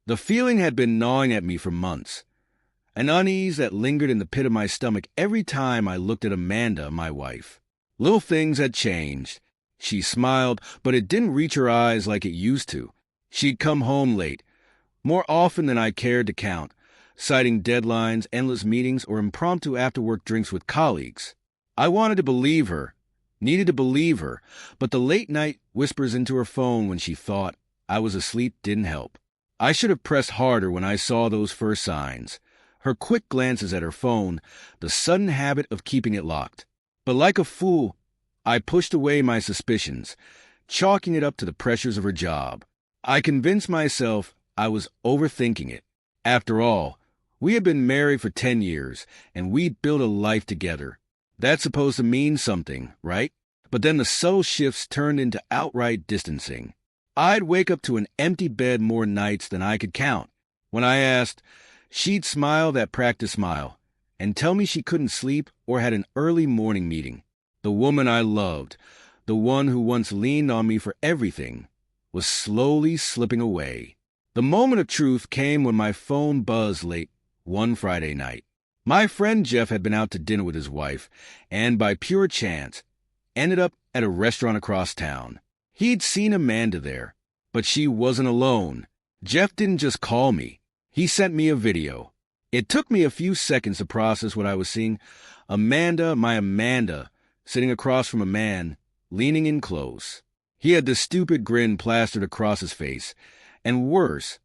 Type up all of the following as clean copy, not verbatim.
The feeling had been gnawing at me for months, an unease that lingered in the pit of my stomach every time I looked at Amanda, my wife. Little things had changed. She smiled, but it didn't reach her eyes like it used to. She'd come home late, more often than I cared to count, citing deadlines, endless meetings, or impromptu after-work drinks with colleagues. I wanted to believe her, needed to believe her, but the late-night whispers into her phone when she thought I was asleep didn't help. I should have pressed harder when I saw those first signs. Her quick glances at her phone, the sudden habit of keeping it locked. But like a fool, I pushed away my suspicions, chalking it up to the pressures of her job. I convinced myself I was overthinking it. After all, we had been married for 10 years, and we'd built a life together. That's supposed to mean something, right? But then the subtle shifts turned into outright distancing. I'd wake up to an empty bed more nights than I could count. When I asked, she'd smile that practice smile and tell me she couldn't sleep or had an early morning meeting. The woman I loved, the one who once leaned on me for everything, was slowly slipping away. The moment of truth came when my phone buzzed late one Friday night. My friend Jeff had been out to dinner with his wife and, by pure chance, ended up at a restaurant across town. He'd seen Amanda there, but she wasn't alone. Jeff didn't just call me. He sent me a video. It took me a few seconds to process what I was seeing. Amanda, my Amanda, sitting across from a man, leaning in close. He had the stupid grin plastered across his face. And worse,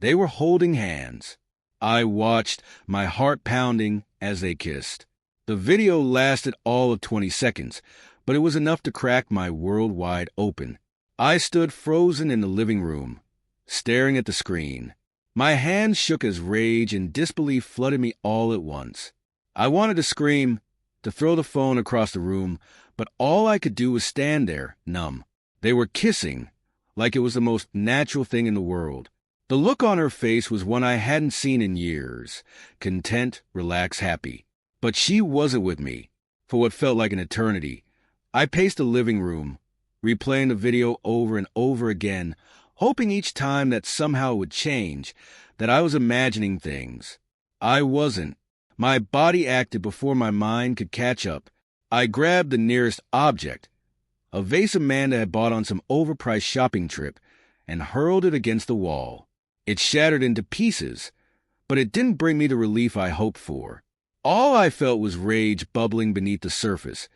they were holding hands. I watched, my heart pounding, as they kissed. The video lasted all of 20 seconds, but it was enough to crack my world wide open. I stood frozen in the living room, staring at the screen. My hands shook as rage and disbelief flooded me all at once. I wanted to scream, to throw the phone across the room, but all I could do was stand there, numb. They were kissing, like it was the most natural thing in the world. The look on her face was one I hadn't seen in years, content, relaxed, happy. But she wasn't with me, for what felt like an eternity. I paced the living room, replaying the video over and over again, hoping each time that somehow it would change, that I was imagining things. I wasn't. My body acted before my mind could catch up. I grabbed the nearest object, a vase Amanda had bought on some overpriced shopping trip, and hurled it against the wall. It shattered into pieces, but it didn't bring me the relief I hoped for. All I felt was rage bubbling beneath the surface,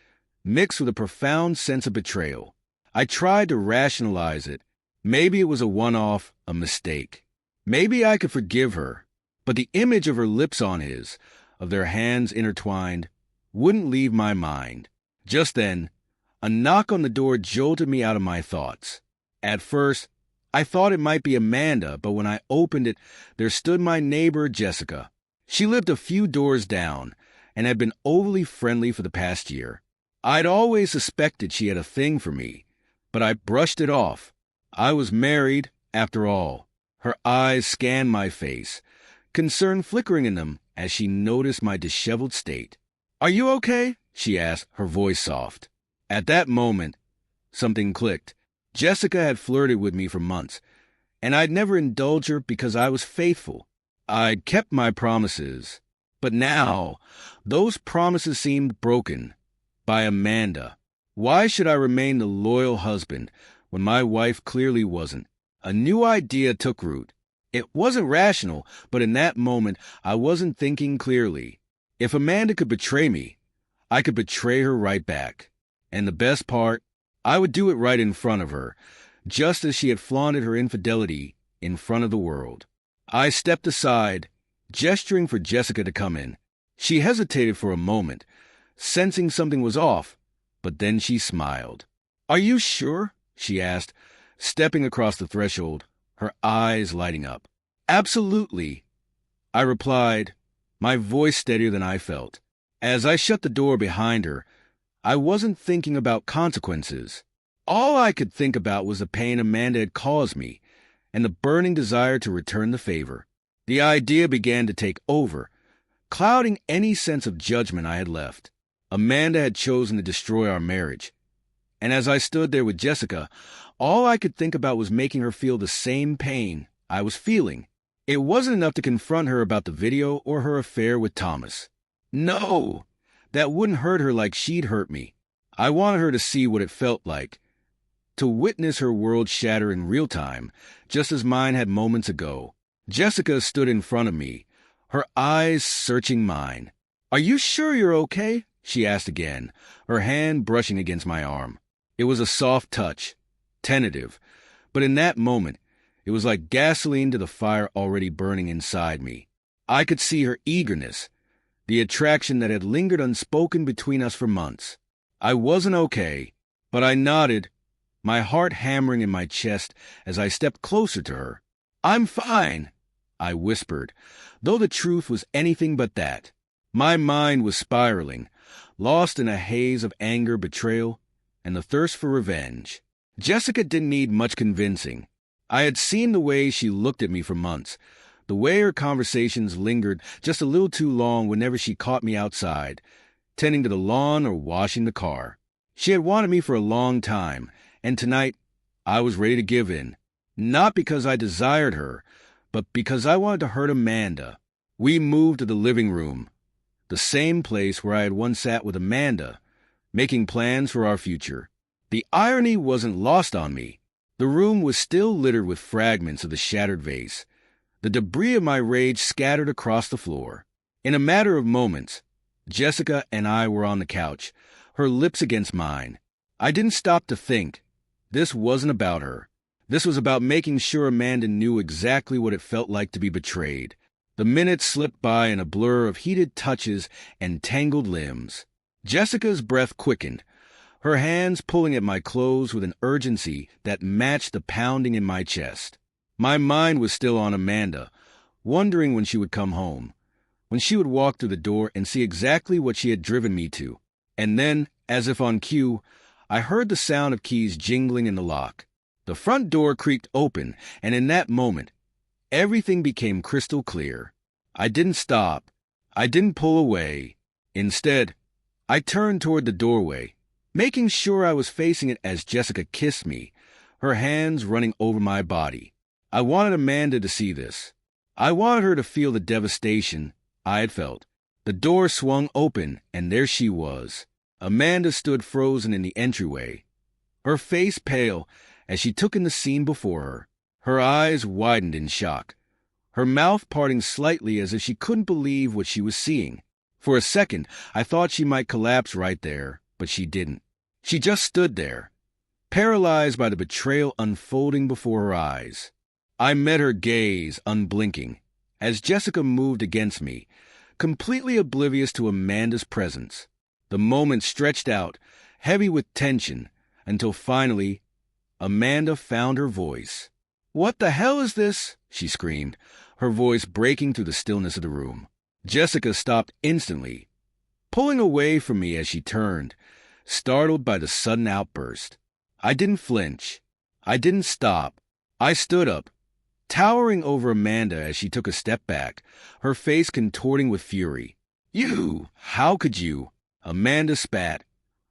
mixed with a profound sense of betrayal. I tried to rationalize it. Maybe it was a one-off, a mistake. Maybe I could forgive her, but the image of her lips on his, of their hands intertwined, wouldn't leave my mind. Just then, a knock on the door jolted me out of my thoughts. At first, I thought it might be Amanda, but when I opened it, there stood my neighbor, Jessica. She lived a few doors down and had been overly friendly for the past year. I'd always suspected she had a thing for me, but I brushed it off. I was married, after all. Her eyes scanned my face, concern flickering in them as she noticed my disheveled state. "Are you okay?" she asked, her voice soft. At that moment, something clicked. Jessica had flirted with me for months, and I'd never indulged her because I was faithful. I'd kept my promises. But now, those promises seemed broken. By Amanda. Why should I remain the loyal husband when my wife clearly wasn't? A new idea took root. It wasn't rational, but in that moment, I wasn't thinking clearly. If Amanda could betray me, I could betray her right back. And the best part, I would do it right in front of her, just as she had flaunted her infidelity in front of the world. I stepped aside, gesturing for Jessica to come in. She hesitated for a moment, sensing something was off, but then she smiled. "Are you sure?" she asked, stepping across the threshold, her eyes lighting up. "Absolutely," I replied, my voice steadier than I felt. As I shut the door behind her, I wasn't thinking about consequences. All I could think about was the pain Amanda had caused me and the burning desire to return the favor. The idea began to take over, clouding any sense of judgment I had left. Amanda had chosen to destroy our marriage, and as I stood there with Jessica, all I could think about was making her feel the same pain I was feeling. It wasn't enough to confront her about the video or her affair with Thomas. No! That wouldn't hurt her like she'd hurt me. I wanted her to see what it felt like, to witness her world shatter in real time, just as mine had moments ago. Jessica stood in front of me, her eyes searching mine. "Are you sure you're okay?" she asked again, her hand brushing against my arm. It was a soft touch, tentative, but in that moment, it was like gasoline to the fire already burning inside me. I could see her eagerness, the attraction that had lingered unspoken between us for months. I wasn't okay, but I nodded, my heart hammering in my chest as I stepped closer to her. "I'm fine," I whispered, though the truth was anything but that. My mind was spiraling, lost in a haze of anger, betrayal, and the thirst for revenge. Jessica didn't need much convincing. I had seen the way she looked at me for months, the way her conversations lingered just a little too long whenever she caught me outside, tending to the lawn or washing the car. She had wanted me for a long time, and tonight I was ready to give in. Not because I desired her, but because I wanted to hurt Amanda. We moved to the living room, the same place where I had once sat with Amanda, making plans for our future. The irony wasn't lost on me. The room was still littered with fragments of the shattered vase, the debris of my rage scattered across the floor. In a matter of moments, Jessica and I were on the couch, her lips against mine. I didn't stop to think. This wasn't about her. This was about making sure Amanda knew exactly what it felt like to be betrayed. The minutes slipped by in a blur of heated touches and tangled limbs. Jessica's breath quickened, her hands pulling at my clothes with an urgency that matched the pounding in my chest. My mind was still on Amanda, wondering when she would come home, when she would walk through the door and see exactly what she had driven me to. And then, as if on cue, I heard the sound of keys jingling in the lock. The front door creaked open, and in that moment, everything became crystal clear. I didn't stop. I didn't pull away. Instead, I turned toward the doorway, making sure I was facing it as Jessica kissed me, her hands running over my body. I wanted Amanda to see this. I wanted her to feel the devastation I had felt. The door swung open, and there she was. Amanda stood frozen in the entryway, her face pale as she took in the scene before her. Her eyes widened in shock, her mouth parting slightly as if she couldn't believe what she was seeing. For a second, I thought she might collapse right there, but she didn't. She just stood there, paralyzed by the betrayal unfolding before her eyes. I met her gaze, unblinking, as Jessica moved against me, completely oblivious to Amanda's presence. The moment stretched out, heavy with tension, until finally, Amanda found her voice. "What the hell is this?" she screamed, her voice breaking through the stillness of the room. Jessica stopped instantly, pulling away from me as she turned, startled by the sudden outburst. I didn't flinch. I didn't stop. I stood up, towering over Amanda as she took a step back, her face contorting with fury. "You! How could you?" Amanda spat,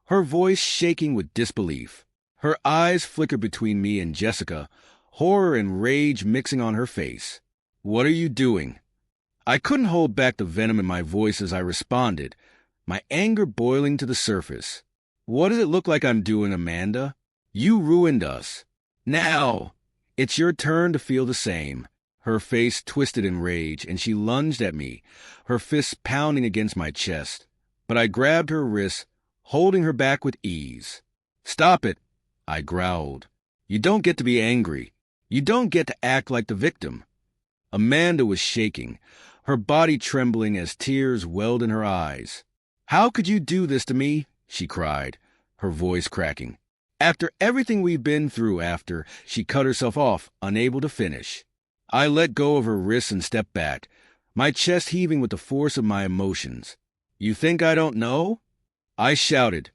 her voice shaking with disbelief. Her eyes flickered between me and Jessica, horror and rage mixing on her face. "What are you doing?" I couldn't hold back the venom in my voice as I responded, my anger boiling to the surface. "What does it look like I'm doing, Amanda? You ruined us. Now, it's your turn to feel the same." Her face twisted in rage, and she lunged at me, her fists pounding against my chest. But I grabbed her wrist, holding her back with ease. "Stop it," I growled. "You don't get to be angry. You don't get to act like the victim." Amanda was shaking, her body trembling as tears welled in her eyes. "How could you do this to me?" she cried, her voice cracking. "After everything we've been through." She cut herself off, unable to finish. I let go of her wrists and stepped back, my chest heaving with the force of my emotions. "You think I don't know?" I shouted,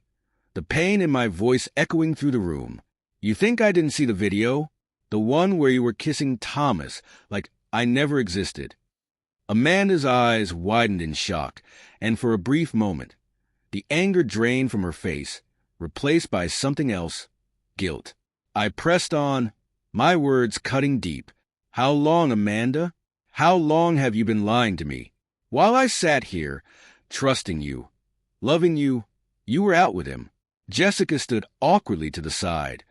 the pain in my voice echoing through the room. "You think I didn't see the video? The one where you were kissing Thomas, like I never existed." Amanda's eyes widened in shock, and for a brief moment, the anger drained from her face, replaced by something else, guilt. I pressed on, my words cutting deep. "How long, Amanda? How long have you been lying to me? While I sat here, trusting you, loving you, you were out with him." Jessica stood awkwardly to the side,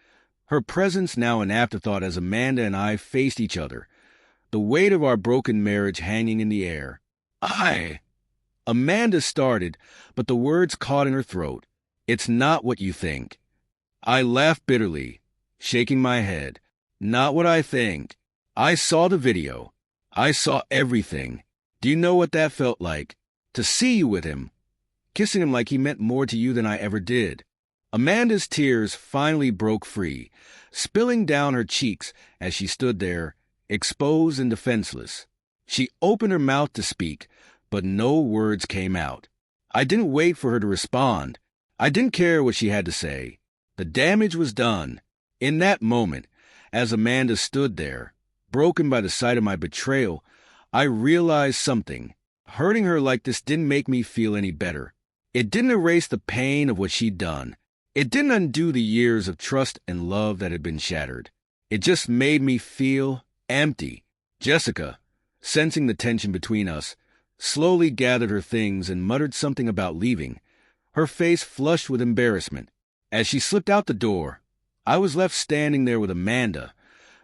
her presence now an afterthought as Amanda and I faced each other, the weight of our broken marriage hanging in the air. Amanda started, but the words caught in her throat. "It's not what you think." I laughed bitterly, shaking my head. "Not what I think. I saw the video. I saw everything. Do you know what that felt like? To see you with him, kissing him like he meant more to you than I ever did." Amanda's tears finally broke free, spilling down her cheeks as she stood there, exposed and defenseless. She opened her mouth to speak, but no words came out. I didn't wait for her to respond. I didn't care what she had to say. The damage was done. In that moment, as Amanda stood there, broken by the sight of my betrayal, I realized something. Hurting her like this didn't make me feel any better. It didn't erase the pain of what she'd done. It didn't undo the years of trust and love that had been shattered. It just made me feel empty. Jessica, sensing the tension between us, slowly gathered her things and muttered something about leaving, her face flushed with embarrassment. As she slipped out the door, I was left standing there with Amanda,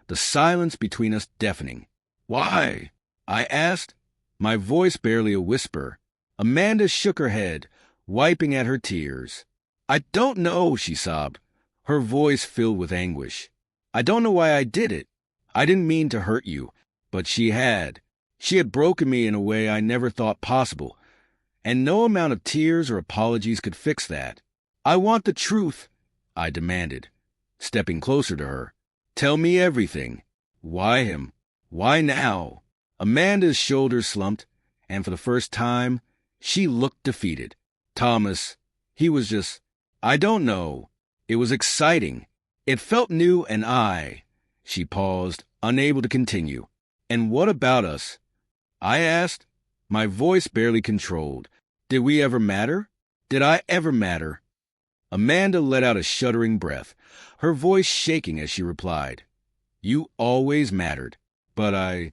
the silence between us deafening. "Why?" I asked, my voice barely a whisper. Amanda shook her head, wiping at her tears. "I don't know," she sobbed, her voice filled with anguish. "I don't know why I did it. I didn't mean to hurt you, but she had. She had broken me in a way I never thought possible, and no amount of tears or apologies could fix that. I want the truth," I demanded, stepping closer to her. "Tell me everything. Why him? Why now?" Amanda's shoulders slumped, and for the first time, she looked defeated. "Thomas, he was just, I don't know. It was exciting. It felt new and She paused, unable to continue. "And what about us?" I asked, my voice barely controlled. "Did we ever matter? Did I ever matter?" Amanda let out a shuddering breath, her voice shaking as she replied, "You always mattered, but I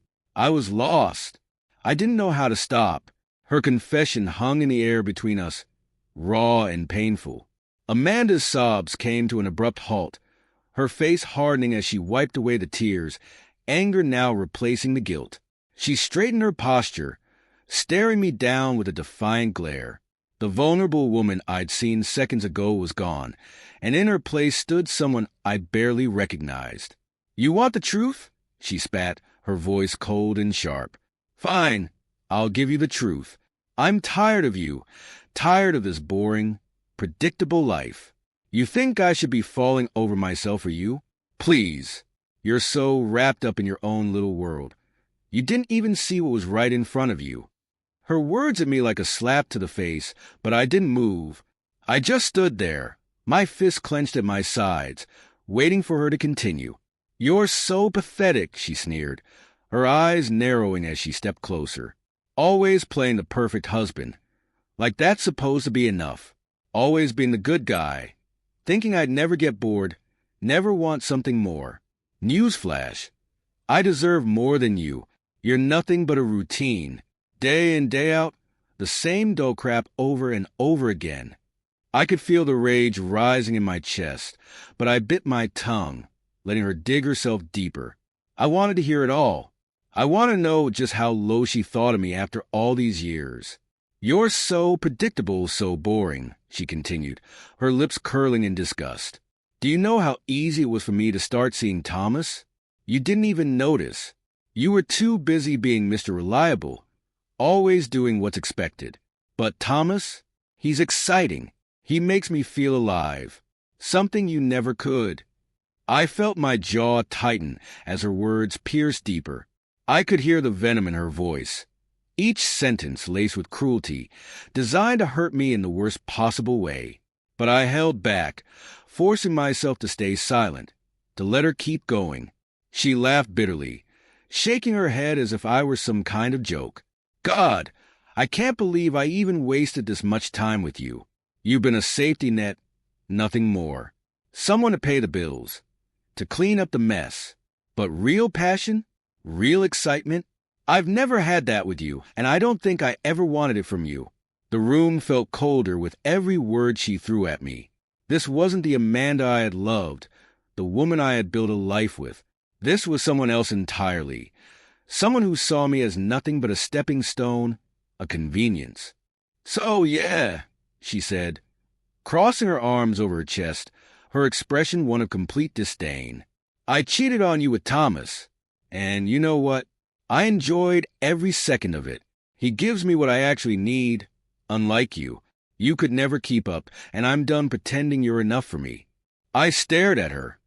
was lost. I didn't know how to stop." Her confession hung in the air between us, raw and painful. Amanda's sobs came to an abrupt halt, her face hardening as she wiped away the tears, anger now replacing the guilt. She straightened her posture, staring me down with a defiant glare. The vulnerable woman I'd seen seconds ago was gone, and in her place stood someone I barely recognized. "You want the truth?" she spat, her voice cold and sharp. "Fine, I'll give you the truth. I'm tired of you, tired of this boring, predictable life. You think I should be falling over myself for you? Please. You're so wrapped up in your own little world. You didn't even see what was right in front of you." Her words hit me like a slap to the face, but I didn't move. I just stood there, my fists clenched at my sides, waiting for her to continue. "You're so pathetic," she sneered, her eyes narrowing as she stepped closer. "Always playing the perfect husband. Like that's supposed to be enough. Always being the good guy. Thinking I'd never get bored, never want something more. Newsflash. I deserve more than you. You're nothing but a routine. Day in, day out, the same dull crap over and over again." I could feel the rage rising in my chest, but I bit my tongue, letting her dig herself deeper. I wanted to hear it all. I want to know just how low she thought of me after all these years. "You're so predictable, so boring," she continued, her lips curling in disgust. "Do you know how easy it was for me to start seeing Thomas? You didn't even notice. You were too busy being Mr. Reliable, always doing what's expected. But Thomas, he's exciting. He makes me feel alive. Something you never could." I felt my jaw tighten as her words pierced deeper. I could hear the venom in her voice, each sentence laced with cruelty, designed to hurt me in the worst possible way. But I held back, forcing myself to stay silent, to let her keep going. She laughed bitterly, shaking her head as if I were some kind of joke. "God, I can't believe I even wasted this much time with you. You've been a safety net, nothing more. Someone to pay the bills, to clean up the mess. But real passion, real excitement, I've never had that with you, and I don't think I ever wanted it from you. The room felt colder with every word she threw at me. This wasn't the Amanda I had loved, the woman I had built a life with. This was someone else entirely. Someone who saw me as nothing but a stepping stone, a convenience. "So, yeah," she said, crossing her arms over her chest, her expression one of complete disdain. "I cheated on you with Thomas, and you know what? I enjoyed every second of it. He gives me what I actually need. Unlike you, you could never keep up, and I'm done pretending you're enough for me." I stared at her,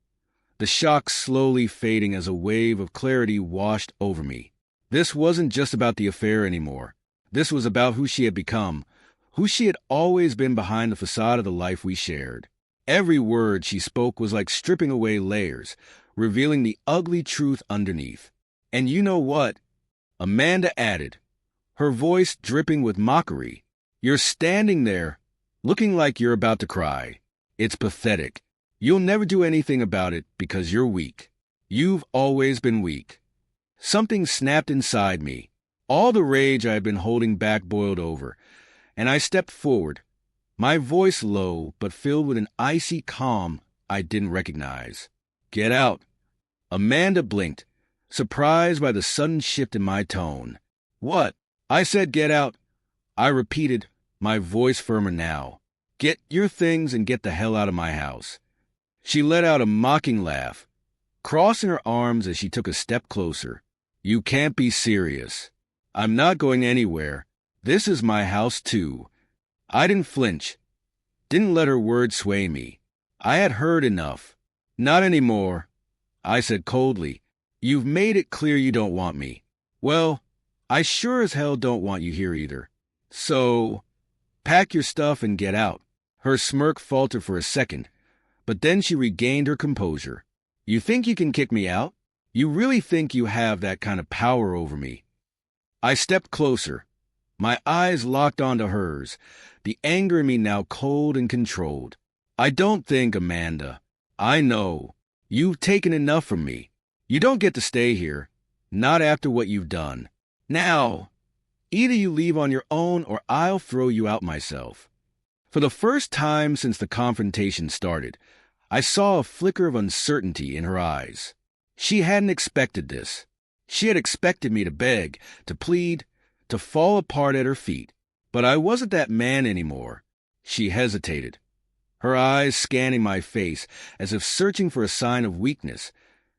the shock slowly fading as a wave of clarity washed over me. This wasn't just about the affair anymore. This was about who she had become, who she had always been behind the facade of the life we shared. Every word she spoke was like stripping away layers, revealing the ugly truth underneath. "And you know what?" Amanda added, her voice dripping with mockery. "You're standing there, looking like you're about to cry. It's pathetic. You'll never do anything about it because you're weak. You've always been weak." Something snapped inside me. All the rage I had been holding back boiled over, and I stepped forward, my voice low but filled with an icy calm I didn't recognize. "Get out." Amanda blinked, surprised by the sudden shift in my tone. "What?" "I said get out." I repeated, my voice firmer now. "Get your things and get the hell out of my house." She let out a mocking laugh, crossing her arms as she took a step closer. "You can't be serious." "I'm not going anywhere. This is my house, too." I didn't flinch, didn't let her words sway me. I had heard enough. "Not anymore," I said coldly. "You've made it clear you don't want me. Well, I sure as hell don't want you here either. So, pack your stuff and get out." Her smirk faltered for a second, but then she regained her composure. "You think you can kick me out? You really think you have that kind of power over me?" I stepped closer, my eyes locked onto hers, the anger in me now cold and controlled. "I don't think, Amanda. I know. You've taken enough from me. You don't get to stay here, not after what you've done. Now, either you leave on your own or I'll throw you out myself." For the first time since the confrontation started, I saw a flicker of uncertainty in her eyes. She hadn't expected this. She had expected me to beg, to plead, to fall apart at her feet. But I wasn't that man anymore. She hesitated, her eyes scanning my face as if searching for a sign of weakness,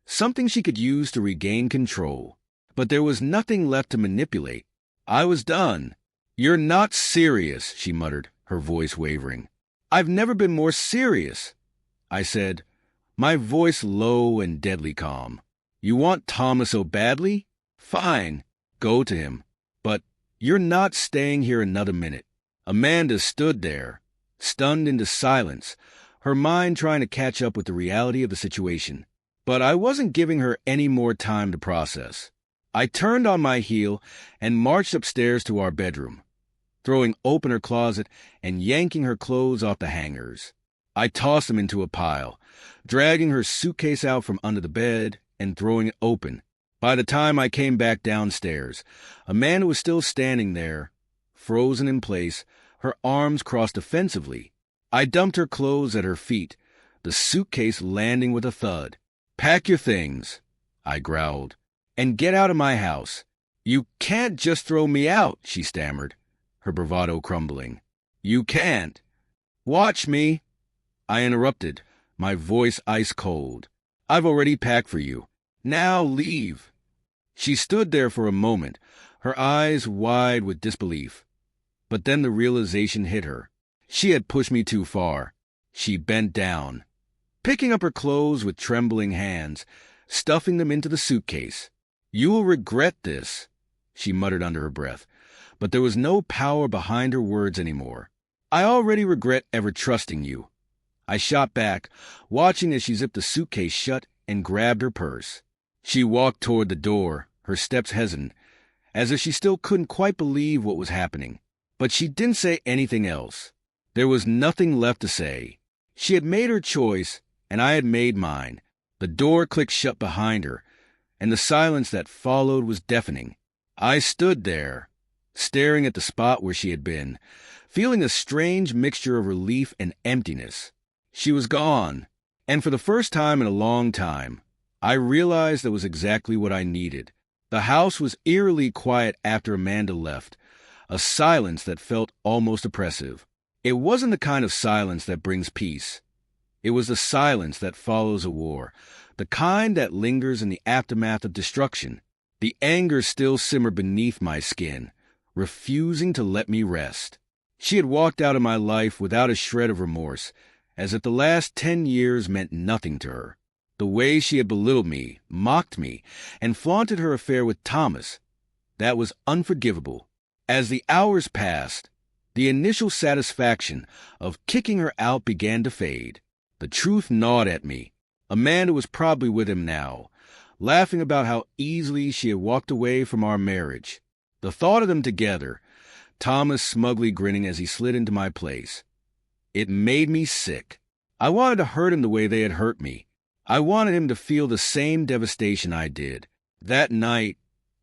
something she could use to regain control. But there was nothing left to manipulate. I was done. "You're not serious," she muttered, her voice wavering. "I've never been more serious," I said, my voice low and deadly calm. "You want Thomas so badly? Fine, go to him. But you're not staying here another minute." Amanda stood there, stunned into silence, her mind trying to catch up with the reality of the situation. But I wasn't giving her any more time to process. I turned on my heel and marched upstairs to our bedroom, throwing open her closet and yanking her clothes off the hangers. I tossed them into a pile, dragging her suitcase out from under the bed and throwing it open. By the time I came back downstairs, Amanda was still standing there, frozen in place, her arms crossed defensively. I dumped her clothes at her feet, the suitcase landing with a thud. "Pack your things," I growled, "and get out of my house." "You can't just throw me out," she stammered, her bravado crumbling. "You can't." "Watch me," I interrupted, my voice ice cold. "I've already packed for you. Now leave." She stood there for a moment, her eyes wide with disbelief. But then the realization hit her. She had pushed me too far. She bent down, picking up her clothes with trembling hands, stuffing them into the suitcase. "You'll regret this," she muttered under her breath, but there was no power behind her words anymore. "I already regret ever trusting you." I shot back, watching as she zipped the suitcase shut and grabbed her purse. She walked toward the door, her steps hesitant, as if she still couldn't quite believe what was happening. But she didn't say anything else. There was nothing left to say. She had made her choice, and I had made mine. The door clicked shut behind her, and the silence that followed was deafening. I stood there, staring at the spot where she had been, feeling a strange mixture of relief and emptiness. She was gone, and for the first time in a long time, I realized that was exactly what I needed. The house was eerily quiet after Amanda left, a silence that felt almost oppressive. It wasn't the kind of silence that brings peace. It was the silence that follows a war, the kind that lingers in the aftermath of destruction. The anger still simmered beneath my skin, refusing to let me rest. She had walked out of my life without a shred of remorse, as if the last 10 years meant nothing to her. The way she had belittled me, mocked me, and flaunted her affair with Thomas, that was unforgivable. As the hours passed, the initial satisfaction of kicking her out began to fade. The truth gnawed at me. Amanda was probably with him now, laughing about how easily she had walked away from our marriage. The thought of them together, Thomas smugly grinning as he slid into my place, it made me sick. I wanted to hurt him the way they had hurt me. I wanted him to feel the same devastation I did. That night,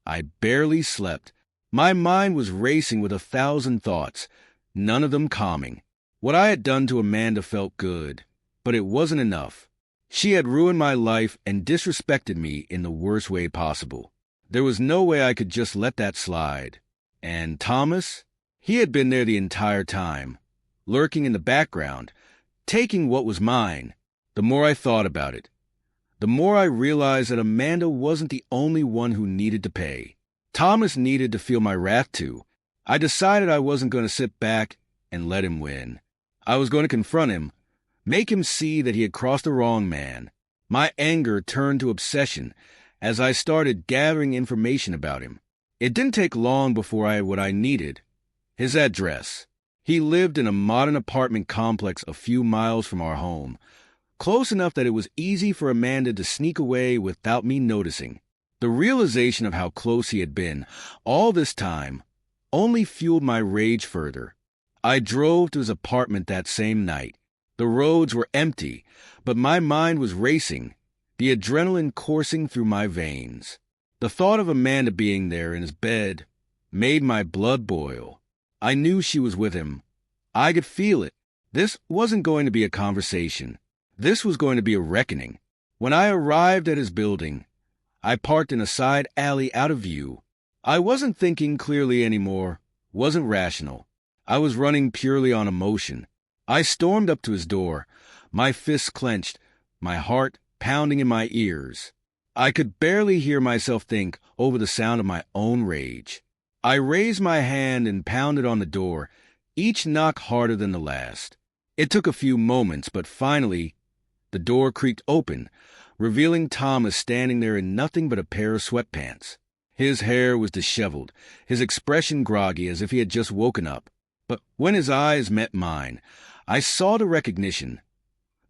I barely slept. My mind was racing with 1,000 thoughts, none of them calming. What I had done to Amanda felt good, but it wasn't enough. She had ruined my life and disrespected me in the worst way possible. There was no way I could just let that slide. And Thomas? He had been there the entire time, lurking in the background, taking what was mine. The more I thought about it, the more I realized that Amanda wasn't the only one who needed to pay. Thomas needed to feel my wrath too. I decided I wasn't going to sit back and let him win. I was going to confront him, make him see that he had crossed the wrong man. My anger turned to obsession as I started gathering information about him. It didn't take long before I had what I needed. His address. He lived in a modern apartment complex a few miles from our home, close enough that it was easy for Amanda to sneak away without me noticing. The realization of how close he had been all this time only fueled my rage further. I drove to his apartment that same night. The roads were empty, but my mind was racing, the adrenaline coursing through my veins. The thought of Amanda being there in his bed made my blood boil. I knew she was with him. I could feel it. This wasn't going to be a conversation. This was going to be a reckoning. When I arrived at his building, I parked in a side alley out of view. I wasn't thinking clearly anymore, wasn't rational. I was running purely on emotion. I stormed up to his door, my fists clenched, my heart pounding in my ears. I could barely hear myself think over the sound of my own rage. I raised my hand and pounded on the door, each knock harder than the last. It took a few moments, but finally, the door creaked open, revealing Thomas standing there in nothing but a pair of sweatpants. His hair was disheveled, his expression groggy as if he had just woken up. But when his eyes met mine, I saw the recognition,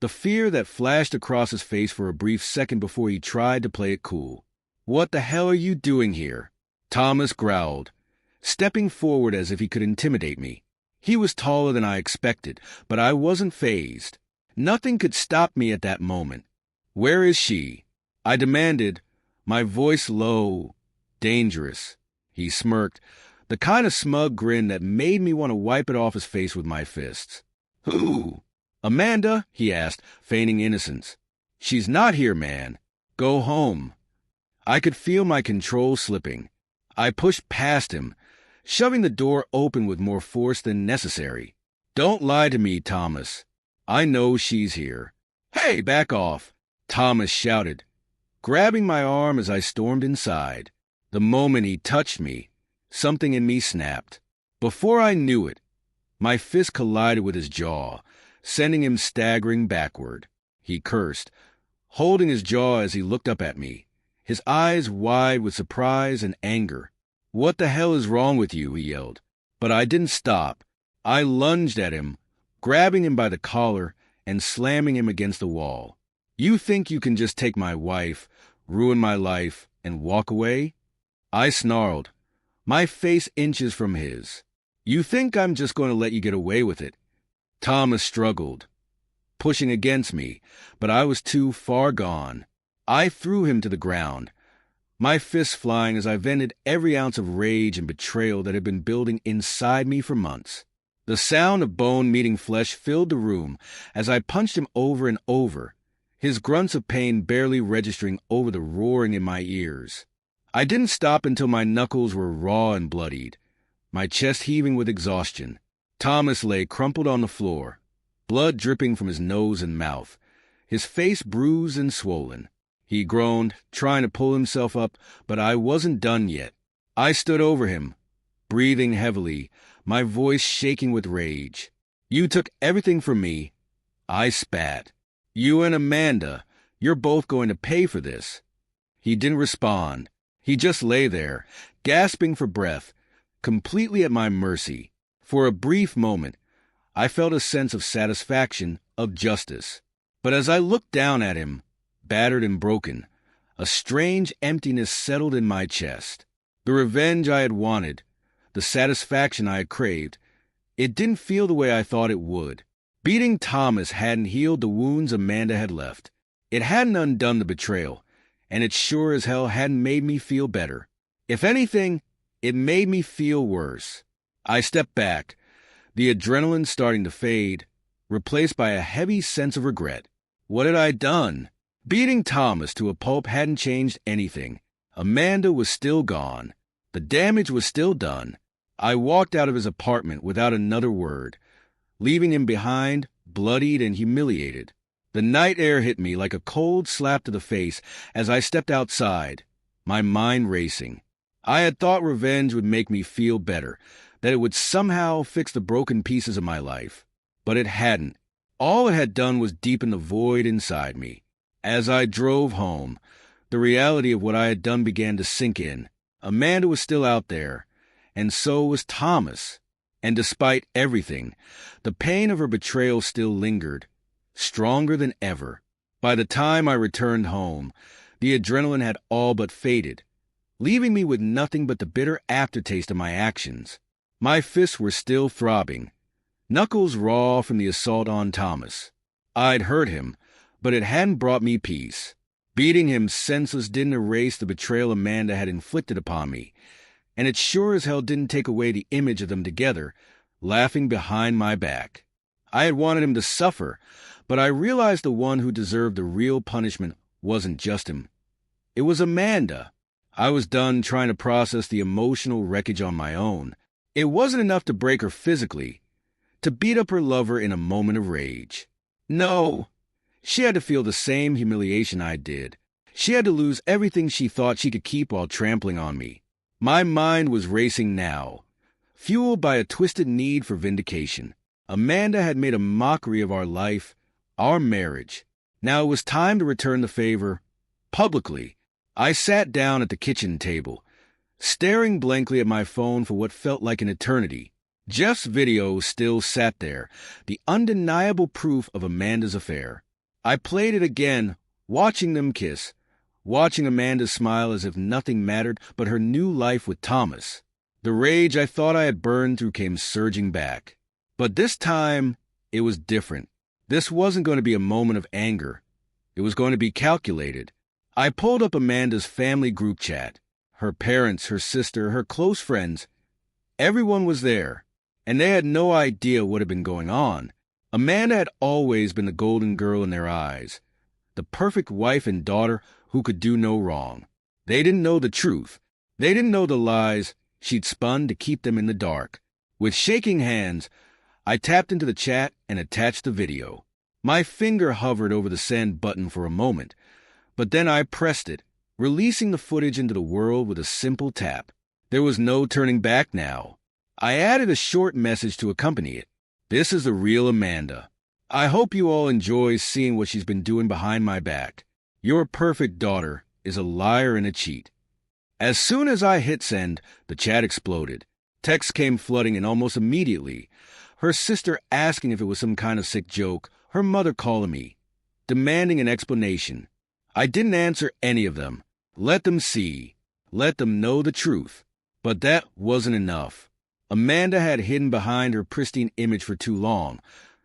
the fear that flashed across his face for a brief second before he tried to play it cool. "What the hell are you doing here?" Thomas growled, stepping forward as if he could intimidate me. He was taller than I expected, but I wasn't fazed. Nothing could stop me at that moment. "Where is she?" I demanded, my voice low, dangerous. He smirked, the kind of smug grin that made me want to wipe it off his face with my fists. "Who?" "Amanda?" he asked, feigning innocence. "She's not here, man. Go home." I could feel my control slipping. I pushed past him, shoving the door open with more force than necessary. "Don't lie to me, Thomas. I know she's here." "Hey, back off," Thomas shouted, grabbing my arm as I stormed inside. The moment he touched me, something in me snapped. Before I knew it, my fist collided with his jaw, sending him staggering backward. He cursed, holding his jaw as he looked up at me, his eyes wide with surprise and anger. "What the hell is wrong with you?" he yelled. But I didn't stop. I lunged at him, grabbing him by the collar and slamming him against the wall. "You think you can just take my wife, ruin my life, and walk away?" I snarled, my face inches from his. "You think I'm just going to let you get away with it?" Thomas struggled, pushing against me, but I was too far gone. I threw him to the ground, my fists flying as I vented every ounce of rage and betrayal that had been building inside me for months. The sound of bone meeting flesh filled the room as I punched him over and over, his grunts of pain barely registering over the roaring in my ears. I didn't stop until my knuckles were raw and bloodied, my chest heaving with exhaustion. Thomas lay crumpled on the floor, blood dripping from his nose and mouth, his face bruised and swollen. He groaned, trying to pull himself up, but I wasn't done yet. I stood over him, breathing heavily, my voice shaking with rage. "You took everything from me," I spat. "You and Amanda, you're both going to pay for this." He didn't respond. He just lay there, gasping for breath, completely at my mercy. For a brief moment, I felt a sense of satisfaction, of justice. But as I looked down at him, battered and broken, a strange emptiness settled in my chest. The revenge I had wanted, the satisfaction I had craved, it didn't feel the way I thought it would. Beating Thomas hadn't healed the wounds Amanda had left. It hadn't undone the betrayal, and it sure as hell hadn't made me feel better. If anything, it made me feel worse. I stepped back, the adrenaline starting to fade, replaced by a heavy sense of regret. What had I done? Beating Thomas to a pulp hadn't changed anything. Amanda was still gone. The damage was still done. I walked out of his apartment without another word, leaving him behind, bloodied and humiliated. The night air hit me like a cold slap to the face as I stepped outside, my mind racing. I had thought revenge would make me feel better, that it would somehow fix the broken pieces of my life. But it hadn't. All it had done was deepen the void inside me. As I drove home, the reality of what I had done began to sink in. Amanda was still out there, and so was Thomas. And despite everything, the pain of her betrayal still lingered, stronger than ever. By the time I returned home, the adrenaline had all but faded, leaving me with nothing but the bitter aftertaste of my actions. My fists were still throbbing, knuckles raw from the assault on Thomas. I'd hurt him, but it hadn't brought me peace. Beating him senseless didn't erase the betrayal Amanda had inflicted upon me, and it sure as hell didn't take away the image of them together, laughing behind my back. I had wanted him to suffer, but I realized the one who deserved the real punishment wasn't just him. It was Amanda. I was done trying to process the emotional wreckage on my own. It wasn't enough to break her physically, to beat up her lover in a moment of rage. No, she had to feel the same humiliation I did. She had to lose everything she thought she could keep while trampling on me. My mind was racing now, fueled by a twisted need for vindication. Amanda had made a mockery of our life, our marriage. Now it was time to return the favor, publicly. I sat down at the kitchen table, staring blankly at my phone for what felt like an eternity. Jeff's video still sat there, the undeniable proof of Amanda's affair. I played it again, watching them kiss, watching Amanda smile as if nothing mattered but her new life with Thomas. The rage I thought I had burned through came surging back. But this time, it was different. This wasn't going to be a moment of anger. It was going to be calculated. I pulled up Amanda's family group chat. Her parents, her sister, her close friends. Everyone was there, and they had no idea what had been going on. Amanda had always been the golden girl in their eyes, the perfect wife and daughter who could do no wrong. They didn't know the truth. They didn't know the lies she'd spun to keep them in the dark. With shaking hands, I tapped into the chat and attached the video. My finger hovered over the send button for a moment, but then I pressed it, releasing the footage into the world with a simple tap. There was no turning back now. I added a short message to accompany it. This is the real Amanda. I hope you all enjoy seeing what she's been doing behind my back. Your perfect daughter is a liar and a cheat. As soon as I hit send, the chat exploded. Texts came flooding in almost immediately. Her sister asking if it was some kind of sick joke, her mother calling me, demanding an explanation. I didn't answer any of them. Let them see. Let them know the truth. But that wasn't enough. Amanda had hidden behind her pristine image for too long,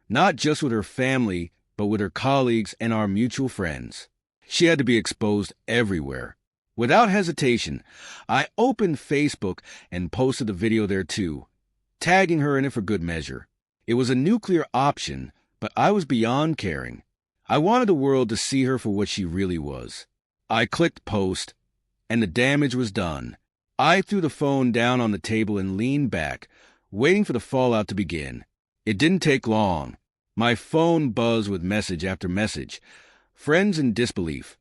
not just with her family, but with her colleagues and our mutual friends. She had to be exposed everywhere. Without hesitation, I opened Facebook and posted the video there too, tagging her in it for good measure. It was a nuclear option, but I was beyond caring. I wanted the world to see her for what she really was. I clicked post, and the damage was done. I threw the phone down on the table and leaned back, waiting for the fallout to begin. It didn't take long. My phone buzzed with message after message. Friends in disbelief.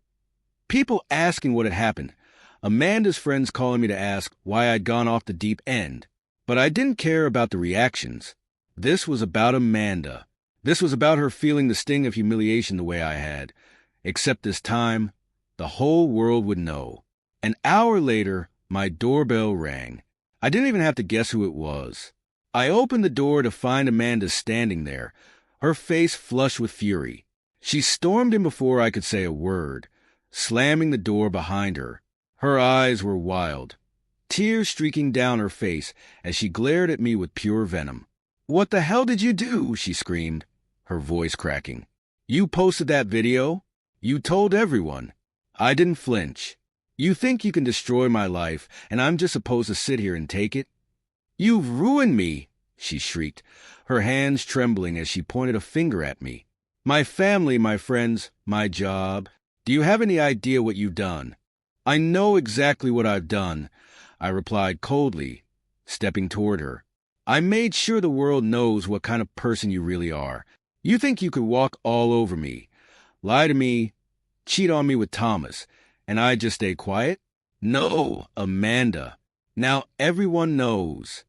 People asking what had happened. Amanda's friends calling me to ask why I'd gone off the deep end. But I didn't care about the reactions. This was about Amanda. This was about her feeling the sting of humiliation the way I had. Except this time, the whole world would know. An hour later, my doorbell rang. I didn't even have to guess who it was. I opened the door to find Amanda standing there, her face flushed with fury. She stormed in before I could say a word, slamming the door behind her. Her eyes were wild, tears streaking down her face as she glared at me with pure venom. "What the hell did you do?" she screamed, her voice cracking. "You posted that video? You told everyone." I didn't flinch. "You think you can destroy my life, and I'm just supposed to sit here and take it? You've ruined me," she shrieked, her hands trembling as she pointed a finger at me. "My family, my friends, my job. Do you have any idea what you've done?" "I know exactly what I've done," I replied coldly, stepping toward her. "I made sure the world knows what kind of person you really are. You think you could walk all over me, lie to me, cheat on me with Thomas, and I just stay quiet? No, Amanda. Now everyone knows."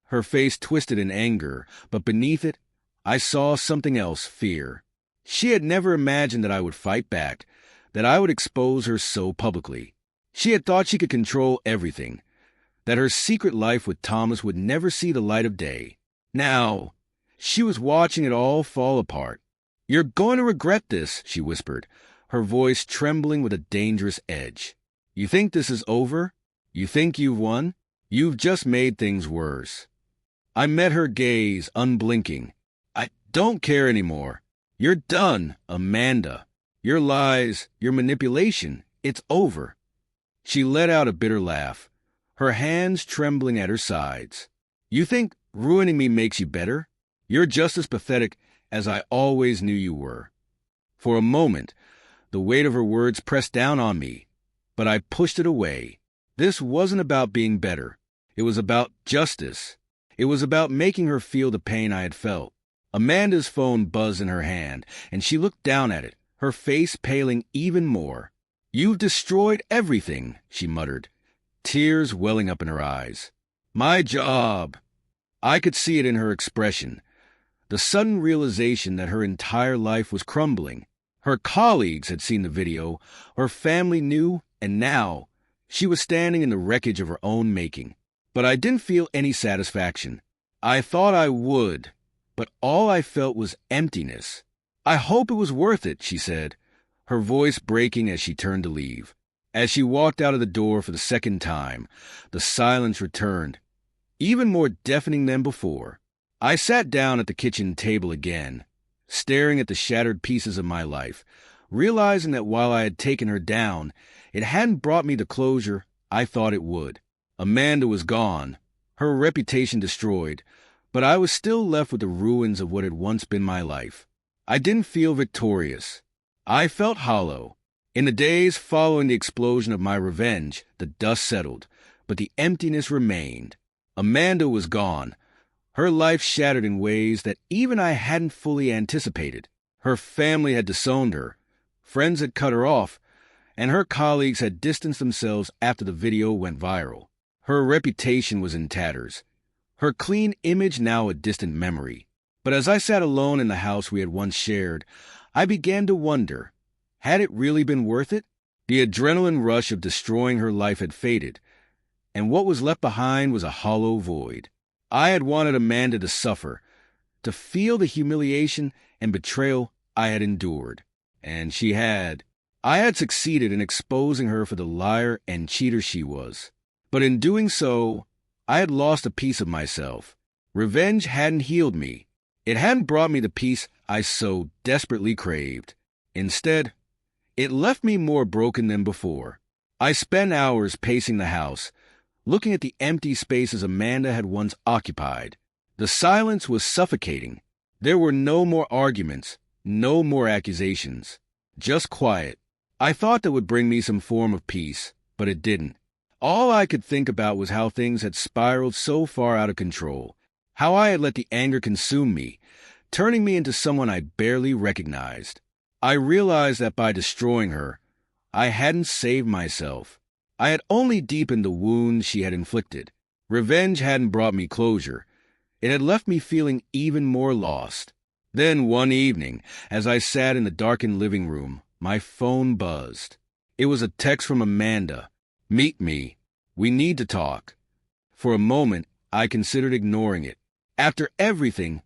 Her face twisted in anger, but beneath it, I saw something else, fear. She had never imagined that I would fight back, that I would expose her so publicly. She had thought she could control everything, that her secret life with Thomas would never see the light of day. Now, she was watching it all fall apart. "You're going to regret this," she whispered, her voice trembling with a dangerous edge. "You think this is over? You think you've won? You've just made things worse." I met her gaze, unblinking. "I don't care anymore. You're done, Amanda. Your lies, your manipulation, it's over." She let out a bitter laugh, her hands trembling at her sides. "You think ruining me makes you better? You're just as pathetic as I always knew you were." For a moment, the weight of her words pressed down on me, but I pushed it away. This wasn't about being better. It was about justice. It was about making her feel the pain I had felt. Amanda's phone buzzed in her hand, and she looked down at it, her face paling even more. "You've destroyed everything," she muttered, tears welling up in her eyes. "My job." I could see it in her expression, the sudden realization that her entire life was crumbling. Her colleagues had seen the video, her family knew, and now she was standing in the wreckage of her own making. But I didn't feel any satisfaction. I thought I would, but all I felt was emptiness. "I hope it was worth it," she said, her voice breaking as she turned to leave. As she walked out of the door for the second time, the silence returned, even more deafening than before. I sat down at the kitchen table again, staring at the shattered pieces of my life, realizing that while I had taken her down, it hadn't brought me the closure I thought it would. Amanda was gone, her reputation destroyed, but I was still left with the ruins of what had once been my life. I didn't feel victorious. I felt hollow. In the days following the explosion of my revenge, the dust settled, but the emptiness remained. Amanda was gone, her life shattered in ways that even I hadn't fully anticipated. Her family had disowned her, friends had cut her off, and her colleagues had distanced themselves after the video went viral. Her reputation was in tatters, her clean image now a distant memory. But as I sat alone in the house we had once shared, I began to wonder, had it really been worth it? The adrenaline rush of destroying her life had faded, and what was left behind was a hollow void. I had wanted Amanda to suffer, to feel the humiliation and betrayal I had endured, and she had. I had succeeded in exposing her for the liar and cheater she was. But in doing so, I had lost a piece of myself. Revenge hadn't healed me. It hadn't brought me the peace I so desperately craved. Instead, it left me more broken than before. I spent hours pacing the house, looking at the empty spaces Amanda had once occupied. The silence was suffocating. There were no more arguments, no more accusations, just quiet. I thought that would bring me some form of peace, but it didn't. All I could think about was how things had spiraled so far out of control, how I had let the anger consume me, turning me into someone I barely recognized. I realized that by destroying her, I hadn't saved myself. I had only deepened the wounds she had inflicted. Revenge hadn't brought me closure. It had left me feeling even more lost. Then one evening, as I sat in the darkened living room, my phone buzzed. It was a text from Amanda. "Meet me. We need to talk." For a moment, I considered ignoring it. After everything,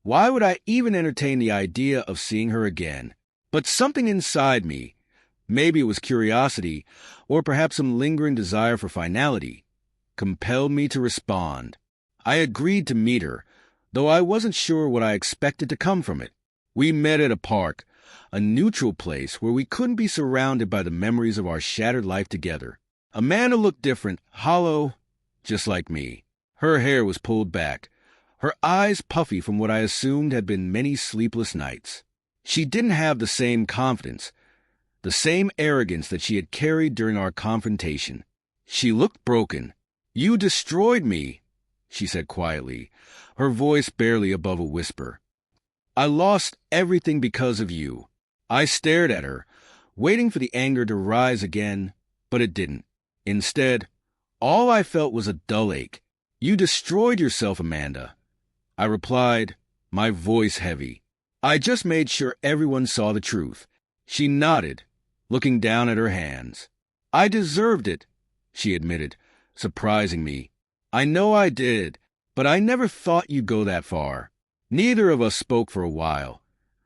why would I even entertain the idea of seeing her again? But something inside me, maybe it was curiosity, or perhaps some lingering desire for finality, compelled me to respond. I agreed to meet her, though I wasn't sure what I expected to come from it. We met at a park, a neutral place where we couldn't be surrounded by the memories of our shattered life together. Amanda looked different, hollow, just like me. Her hair was pulled back, her eyes puffy from what I assumed had been many sleepless nights. She didn't have the same confidence, the same arrogance that she had carried during our confrontation. She looked broken. "You destroyed me," she said quietly, her voice barely above a whisper. "I lost everything because of you." I stared at her, waiting for the anger to rise again, but it didn't. Instead, all I felt was a dull ache. "You destroyed yourself, Amanda," I replied, my voice heavy. "I just made sure everyone saw the truth." She nodded, looking down at her hands. "I deserved it," she admitted, surprising me. "I know I did, but I never thought you'd go that far." Neither of us spoke for a while,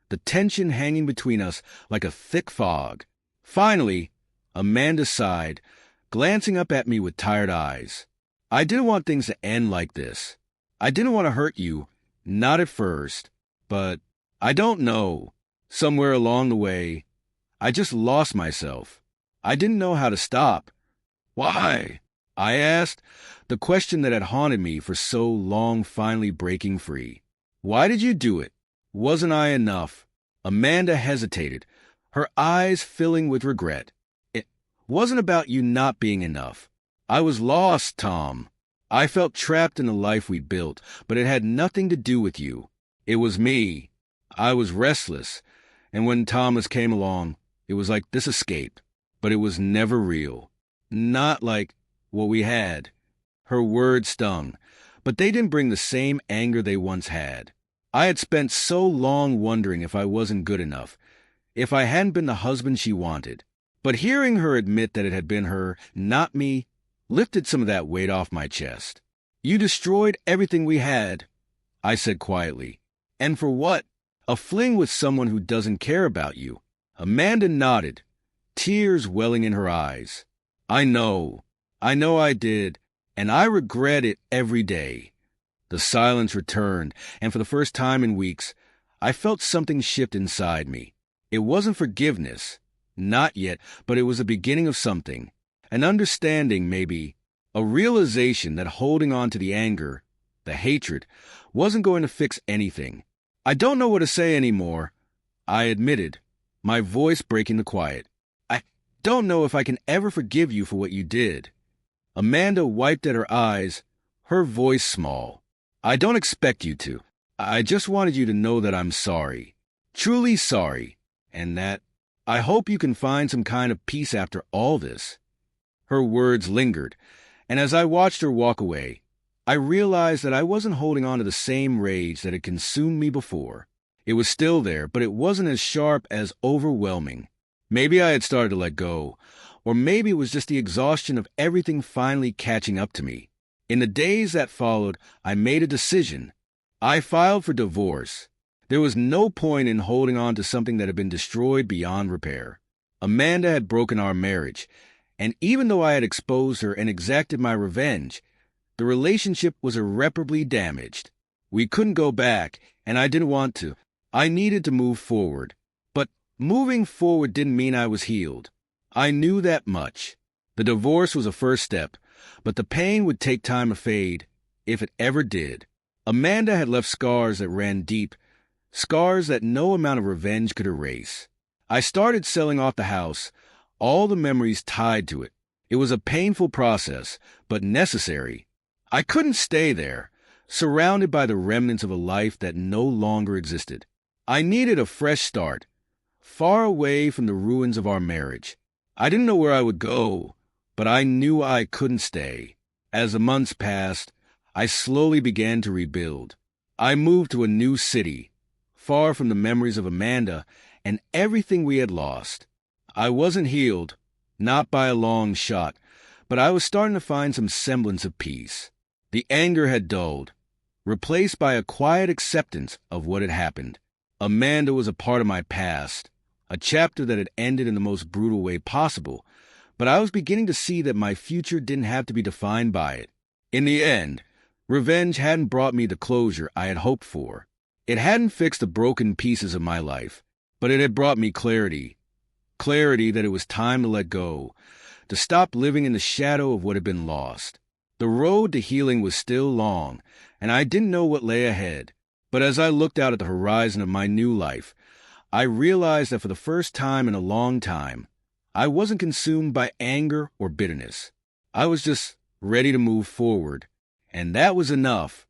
the tension hanging between us like a thick fog. Finally, Amanda sighed, glancing up at me with tired eyes. "I didn't want things to end like this. I didn't want to hurt you, not at first, but I don't know. Somewhere along the way, I just lost myself. I didn't know how to stop." "Why?" I asked, the question that had haunted me for so long finally breaking free. "Why did you do it? Wasn't I enough?" Amanda hesitated, her eyes filling with regret. "It wasn't about you not being enough. I was lost, Tom. I felt trapped in the life we'd built, but it had nothing to do with you. It was me. I was restless, and when Thomas came along, it was like this escape, but it was never real. Not like what we had." Her words stung, but they didn't bring the same anger they once had. I had spent so long wondering if I wasn't good enough, if I hadn't been the husband she wanted. But hearing her admit that it had been her, not me, lifted some of that weight off my chest. "You destroyed everything we had," I said quietly. "And for what? A fling with someone who doesn't care about you." Amanda nodded, tears welling in her eyes. I know I did, and I regret it every day." The silence returned, and for the first time in weeks, I felt something shift inside me. It wasn't forgiveness, not yet, but it was the beginning of something. An understanding, maybe, a realization that holding on to the anger, the hatred, wasn't going to fix anything. "I don't know what to say anymore," I admitted, my voice breaking the quiet. "I don't know if I can ever forgive you for what you did." Amanda wiped at her eyes, her voice small. "I don't expect you to. I just wanted you to know that I'm sorry. Truly sorry. And that I hope you can find some kind of peace after all this." Her words lingered, and as I watched her walk away, I realized that I wasn't holding on to the same rage that had consumed me before. It was still there, but it wasn't as sharp, as overwhelming. Maybe I had started to let go, or maybe it was just the exhaustion of everything finally catching up to me. In the days that followed, I made a decision. I filed for divorce. There was no point in holding on to something that had been destroyed beyond repair. Amanda had broken our marriage, and even though I had exposed her and exacted my revenge, the relationship was irreparably damaged. We couldn't go back, and I didn't want to. I needed to move forward. But moving forward didn't mean I was healed. I knew that much. The divorce was a first step, but the pain would take time to fade, if it ever did. Amanda had left scars that ran deep, scars that no amount of revenge could erase. I started selling off the house, all the memories tied to it. It was a painful process, but necessary. I couldn't stay there, surrounded by the remnants of a life that no longer existed. I needed a fresh start, far away from the ruins of our marriage. I didn't know where I would go, but I knew I couldn't stay. As the months passed, I slowly began to rebuild. I moved to a new city, far from the memories of Amanda and everything we had lost. I wasn't healed, not by a long shot, but I was starting to find some semblance of peace. The anger had dulled, replaced by a quiet acceptance of what had happened. Amanda was a part of my past, a chapter that had ended in the most brutal way possible, but I was beginning to see that my future didn't have to be defined by it. In the end, revenge hadn't brought me the closure I had hoped for. It hadn't fixed the broken pieces of my life, but it had brought me clarity. Clarity that it was time to let go, to stop living in the shadow of what had been lost. The road to healing was still long, and I didn't know what lay ahead. But as I looked out at the horizon of my new life, I realized that for the first time in a long time, I wasn't consumed by anger or bitterness. I was just ready to move forward, and that was enough.